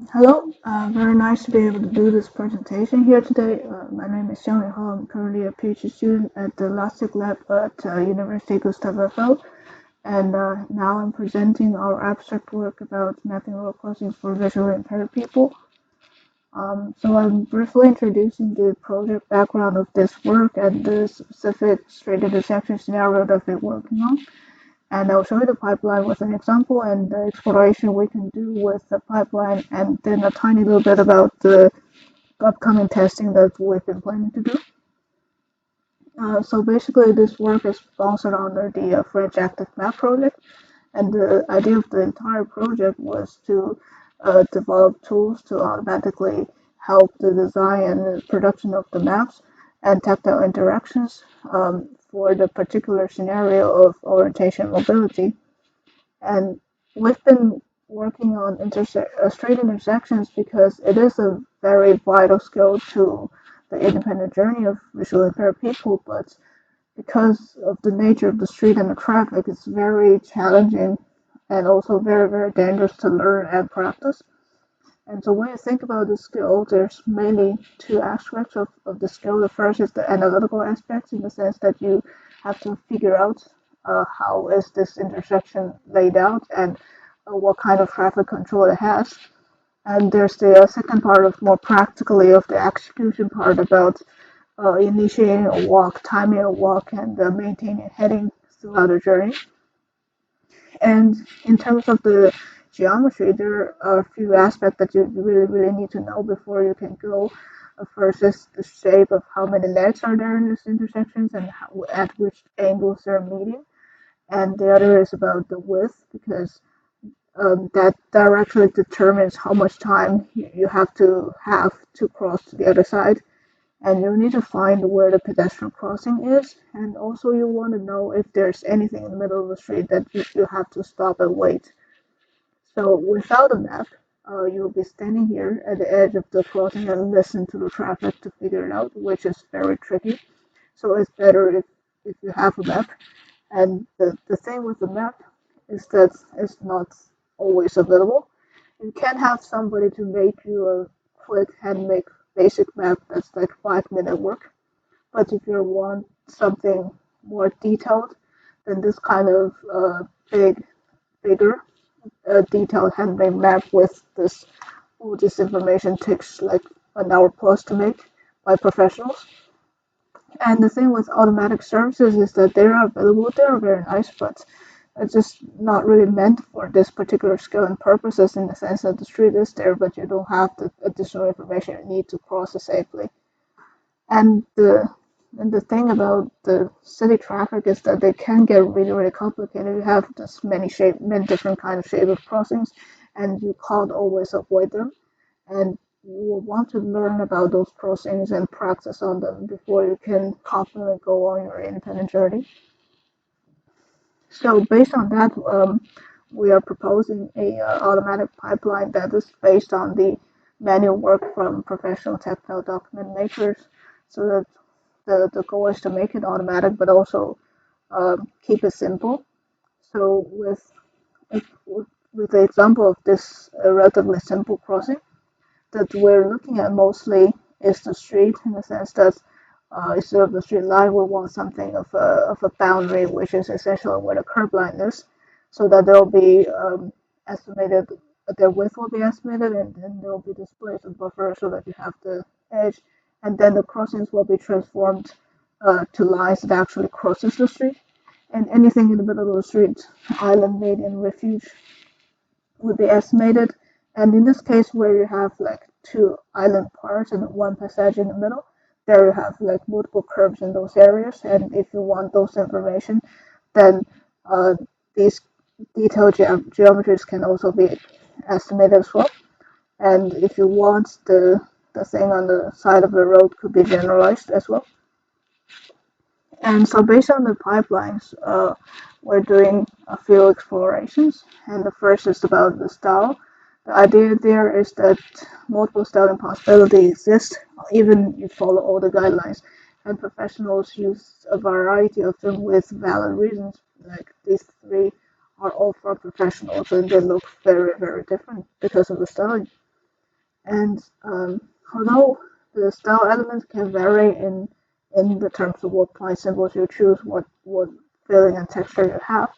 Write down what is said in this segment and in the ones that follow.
Hello, very nice to be able to do this presentation here today. My name is Xiang Ho. I'm currently a PhD student at the Elastic Lab at University Gustav Eiffel, and now I'm presenting our abstract work about mapping road crossings for visually impaired people. So I'm briefly introducing the project background of this work and the specific street intersection scenario that we're working on. And I'll show you the pipeline with an example and the exploration we can do with the pipeline, and then a tiny little bit about the upcoming testing that we've been planning to do. So basically, this work is sponsored under the French Active Map project, and the idea of the entire project was to develop tools to automatically help the design and the production of the maps and tactile interactions for the particular scenario of orientation mobility. And we've been working on straight intersections because it is a very vital skill to the independent journey of visually impaired people, but because of the nature of the street and the traffic, it's very challenging and also very, very dangerous to learn and practice. And so when you think about the skill, there's mainly two aspects of the skill. The first is the analytical aspects in the sense that you have to figure out how is this intersection laid out and what kind of traffic control it has. And there's the second part of more practically of the execution part about initiating a walk, timing a walk, and maintaining heading throughout the journey. And in terms of the geometry, there are a few aspects that you really, really need to know before you can go. First is the shape of how many legs are there in these intersections and at which angles they're meeting. And the other is about the width because that directly determines how much time you have to cross to the other side. And you need to find where the pedestrian crossing is, and also you want to know if there's anything in the middle of the street that you have to stop and wait. So without a map, you'll be standing here at the edge of the crossing and listen to the traffic to figure it out, which is very tricky. So it's better if you have a map. And the thing with the map is that it's not always available. You can have somebody to make you a quick handmade basic map that's like 5 minute work. But if you want something more detailed, then this kind of bigger, detailed handmade map with all this information takes like an hour plus to make by professionals. And the thing with automatic services is that they are available, they are very nice, but it's just not really meant for this particular skill and purposes in the sense that the street is there, but you don't have the additional information you need to cross it safely. And the thing about the city traffic is that they can get really, really complicated. You have this many different kind of shape of crossings, and you can't always avoid them. And you will want to learn about those crossings and practice on them before you can confidently go on your independent journey. So based on that, we are proposing a automatic pipeline that is based on the manual work from professional technical document makers, so that the goal is to make it automatic, but also keep it simple. So with the example of this relatively simple crossing that we're looking at mostly is the street in the sense that instead of the straight line, we want something of a boundary, which is essentially where the curb line is, so that there will be estimated, their width will be estimated, and then there will be displays of buffer so that you have the edge, and then the crossings will be transformed to lines that actually crosses the street, and anything in the middle of the street, island, median, refuge, would be estimated. And in this case, where you have like two island parts and one passage in the middle, there you have like multiple curves in those areas. And if you want those information, then these detailed geometries can also be estimated as well. And if you want the thing on the side of the road could be generalized as well. And so based on the pipelines, we're doing a few explorations. And the first is about the style. The idea there is that multiple styling possibilities exist, even if you follow all the guidelines. And professionals use a variety of them with valid reasons. Like these three are all for professionals, and they look very, very different because of the styling. And although the style elements can vary in the terms of what point symbols you choose, what feeling and texture you have,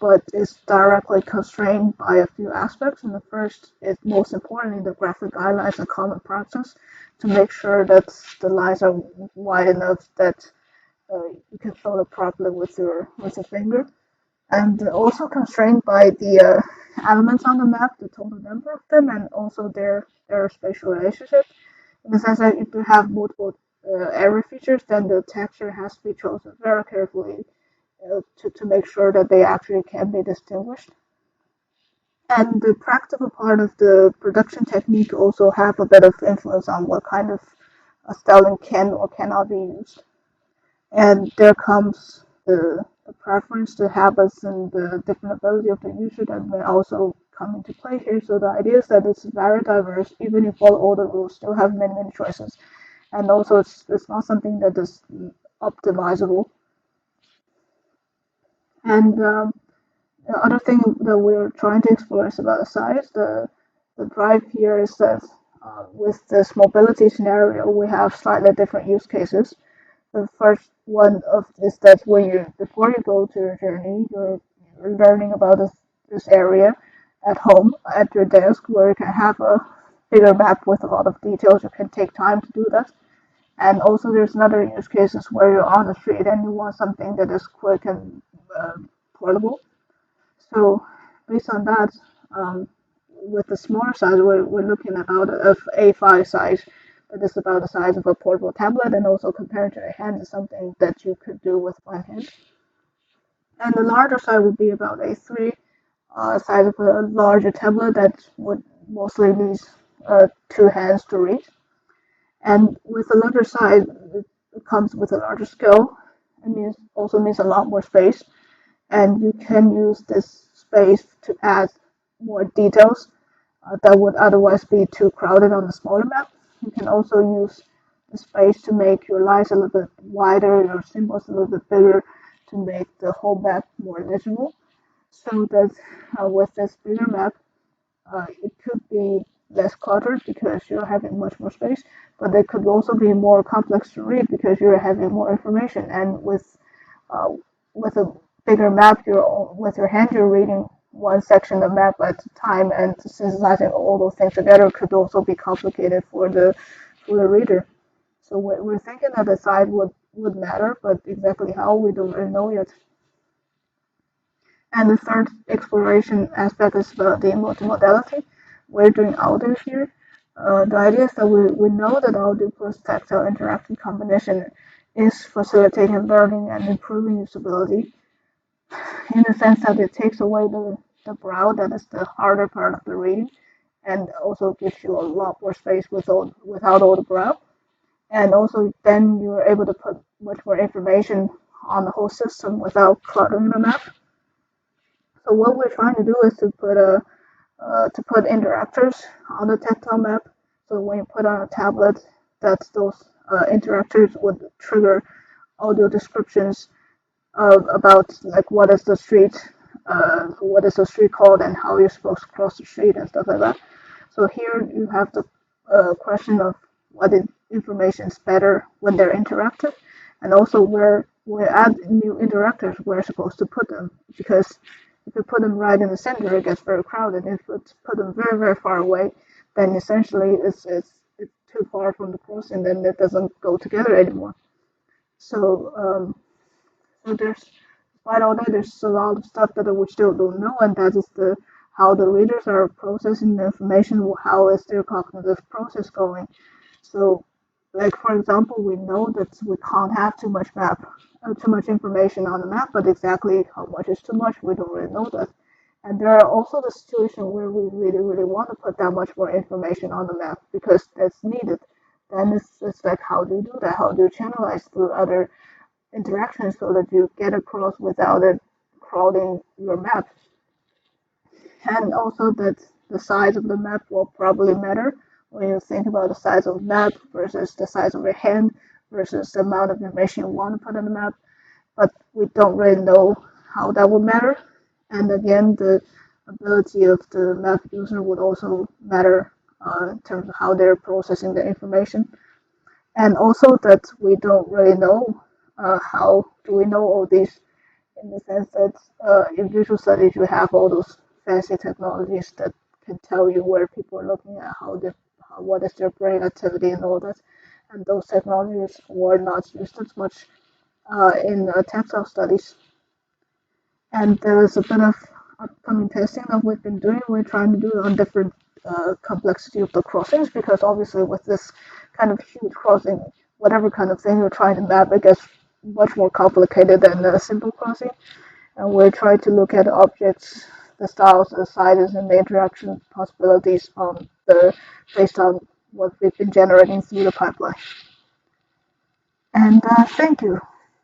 but it's directly constrained by a few aspects. And the first is most importantly the graphic guidelines and common practice to make sure that the lines are wide enough that you can follow properly with your finger, and also constrained by the elements on the map, the total number of them, and also their spatial relationship. In the sense that if you have multiple area features, then the texture has to be chosen very carefully to make sure that they actually can be distinguished. And the practical part of the production technique also have a bit of influence on what kind of styling can or cannot be used. And there comes the preference, the habits, and the different ability of the user that may also come into play here. So the idea is that it's very diverse, even if all the rules still have many choices. And also it's not something that is optimizable. And the other thing that we're trying to explore is about the size. The drive here is that with this mobility scenario, we have slightly different use cases. The first one of is that when you before you go to your journey, you're learning about this area at home at your desk where you can have a bigger map with a lot of details. You can take time to do that. And also, there's another use cases where you're on the street and you want something that is quick and portable. So, based on that, um, with the smaller size, we're looking about a A5 size that is about the size of a portable tablet, and also compared to a hand is something that you could do with one hand. And the larger size would be about A3, size of a larger tablet that would mostly need two hands to read. And with a larger size, it comes with a larger scale. It means a lot more space, and you can use this space to add more details that would otherwise be too crowded on the smaller map. You can also use the space to make your lines a little bit wider, your symbols a little bit bigger to make the whole map more legible. So that with this bigger map, it could be less cluttered because you're having much more space, but it could also be more complex to read because you're having more information. And uh, with a bigger map, you're with your hand, you're reading one section of map at a time, and synthesizing all those things together could also be complicated for the reader. So we're thinking that the size would matter, but exactly how we don't really know yet. And the third exploration aspect is about the multimodality. We're doing audio here. The idea is that we know that audio plus tactile interaction combination is facilitating learning and improving usability in the sense that it takes away the brow, that is the harder part of the reading, and also gives you a lot more space without all the brow. And also then you're able to put much more information on the whole system without cluttering the map. So what we're trying to do is to put interactors on the tactile map. So when you put on a tablet, that those interactors would trigger audio descriptions about like what is the street called, and how you're supposed to cross the street and stuff like that. So here you have the question of what information is better when they're interactive, and also where we add new interactors, we're supposed to put them, because if you put them right in the center, it gets very crowded. If you put them very far away, then essentially it's too far from the crossing, then it doesn't go together anymore. So so despite all that, there's a lot of stuff that we still don't know, and that is the how the readers are processing the information, how is their cognitive process going. So, like for example, we know that we can't have too much information on the map, but exactly how much is too much, we don't really know that. And there are also the situations where we really want to put that much more information on the map because that's needed. Then it's like, how do you do that? How do you channelize through other interactions so that you get across without it crowding your map? And also that the size of the map will probably matter when you think about the size of the map versus the size of your hand versus the amount of information you want to put on the map. But we don't really know how that would matter. And again, the ability of the map user would also matter in terms of how they're processing the information, and also that we don't really know how do we know all these, in the sense that in visual studies you have all those fancy technologies that can tell you where people are looking at, what is their brain activity and all that, and those technologies were not used as much in textile studies. And there's a bit of upcoming testing that we've been doing. We're trying to do it on different complexity of the crossings, because obviously with this kind of huge crossing, whatever kind of thing you're trying to map, it gets much more complicated than a simple crossing. And we're trying to look at objects, the styles, the sizes, and the interaction possibilities based on what we've been generating through the pipeline. And thank you.